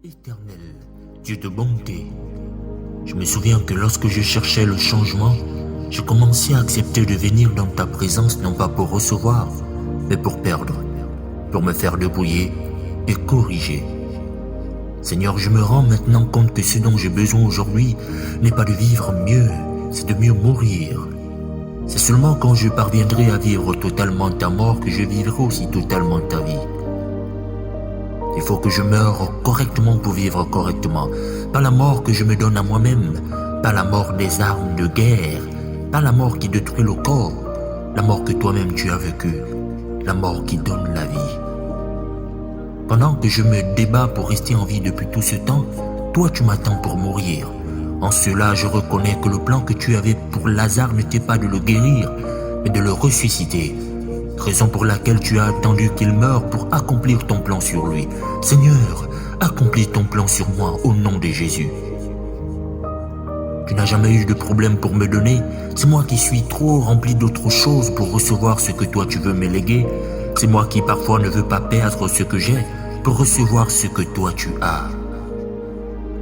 Éternel, Dieu de bonté, je me souviens que lorsque je cherchais le changement, je commençais à accepter de venir dans ta présence non pas pour recevoir, mais pour perdre, pour me faire débrouiller et corriger. Seigneur, je me rends maintenant compte que ce dont j'ai besoin aujourd'hui n'est pas de vivre mieux, c'est de mieux mourir. C'est seulement quand je parviendrai à vivre totalement ta mort que je vivrai aussi totalement ta vie. Il faut que je meure correctement pour vivre correctement. Pas la mort que je me donne à moi-même, pas la mort des armes de guerre, pas la mort qui détruit le corps, la mort que toi-même tu as vécue, la mort qui donne la vie. Pendant que je me débat pour rester en vie depuis tout ce temps, toi tu m'attends pour mourir. En cela, je reconnais que le plan que tu avais pour Lazare n'était pas de le guérir, mais de le ressusciter. Raison pour laquelle tu as attendu qu'il meure pour accomplir ton plan sur lui. Seigneur, accomplis ton plan sur moi au nom de Jésus. Tu n'as jamais eu de problème pour me donner. C'est moi qui suis trop rempli d'autres choses pour recevoir ce que toi tu veux me léguer. C'est moi qui parfois ne veux pas perdre ce que j'ai pour recevoir ce que toi tu as.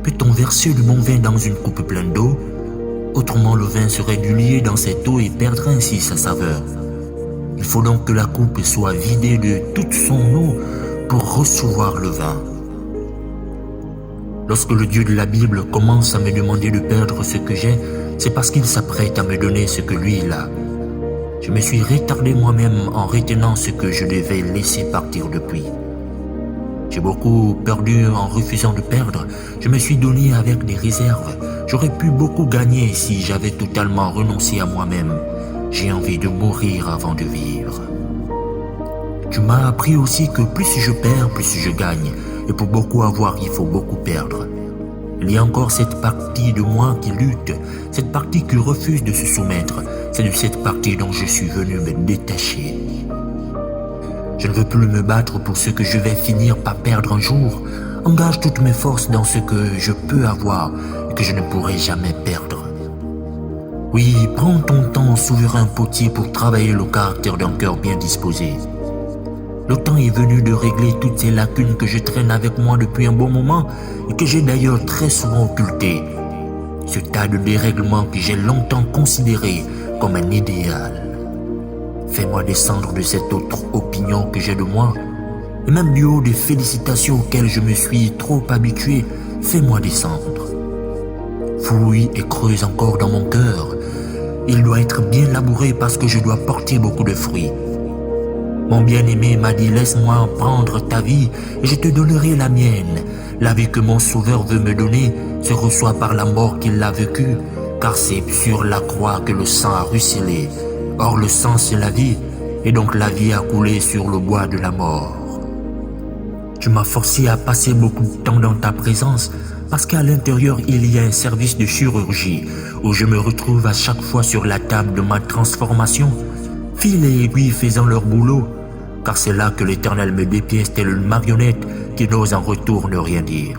Peut-on verser du bon vin dans une coupe pleine d'eau? Autrement le vin serait dilué dans cette eau et perdrait ainsi sa saveur. Il faut donc que la coupe soit vidée de toute son eau pour recevoir le vin. Lorsque le Dieu de la Bible commence à me demander de perdre ce que j'ai, c'est parce qu'il s'apprête à me donner ce que lui il a. Je me suis retardé moi-même en retenant ce que je devais laisser partir depuis. J'ai beaucoup perdu en refusant de perdre. Je me suis donné avec des réserves. J'aurais pu beaucoup gagner si j'avais totalement renoncé à moi-même. J'ai envie de mourir avant de vivre. Tu m'as appris aussi que plus je perds, plus je gagne. Et pour beaucoup avoir, il faut beaucoup perdre. Il y a encore cette partie de moi qui lutte, cette partie qui refuse de se soumettre. C'est de cette partie dont je suis venu me détacher. Je ne veux plus me battre pour ce que je vais finir par perdre un jour. Engage toutes mes forces dans ce que je peux avoir et que je ne pourrai jamais perdre. Oui, prends ton temps, souverain potier, pour travailler le caractère d'un cœur bien disposé. Le temps est venu de régler toutes ces lacunes que je traîne avec moi depuis un bon moment et que j'ai d'ailleurs très souvent occultées. Ce tas de dérèglements que j'ai longtemps considéré comme un idéal. Fais-moi descendre de cette autre opinion que j'ai de moi, et même du haut des félicitations auxquelles je me suis trop habitué, fais-moi descendre. Fouille et creuse encore dans mon cœur. Il doit être bien labouré parce que je dois porter beaucoup de fruits. Mon bien-aimé m'a dit, laisse-moi prendre ta vie et je te donnerai la mienne. La vie que mon Sauveur veut me donner se reçoit par la mort qu'il a vécue, car c'est sur la croix que le sang a ruisselé. Or le sang c'est la vie, et donc la vie a coulé sur le bois de la mort. Tu m'as forcé à passer beaucoup de temps dans ta présence, parce qu'à l'intérieur il y a un service de chirurgie, où je me retrouve à chaque fois sur la table de ma transformation, fil et aiguille faisant leur boulot, car c'est là que l'Éternel me dépièce telle une marionnette qui n'ose en retour ne rien dire.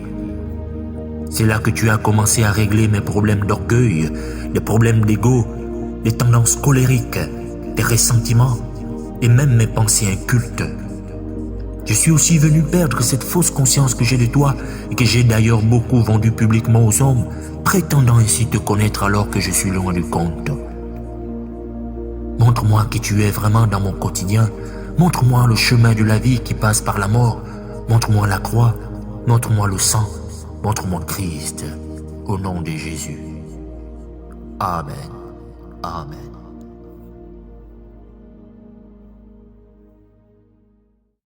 C'est là que tu as commencé à régler mes problèmes d'orgueil, des problèmes d'ego, des tendances colériques, des ressentiments et même mes pensées incultes. Je suis aussi venu perdre cette fausse conscience que j'ai de toi et que j'ai d'ailleurs beaucoup vendue publiquement aux hommes, prétendant ainsi te connaître alors que je suis loin du compte. Montre-moi qui tu es vraiment dans mon quotidien. Montre-moi le chemin de la vie qui passe par la mort. Montre-moi la croix. Montre-moi le sang. Montre-moi Christ. Au nom de Jésus. Amen. Amen.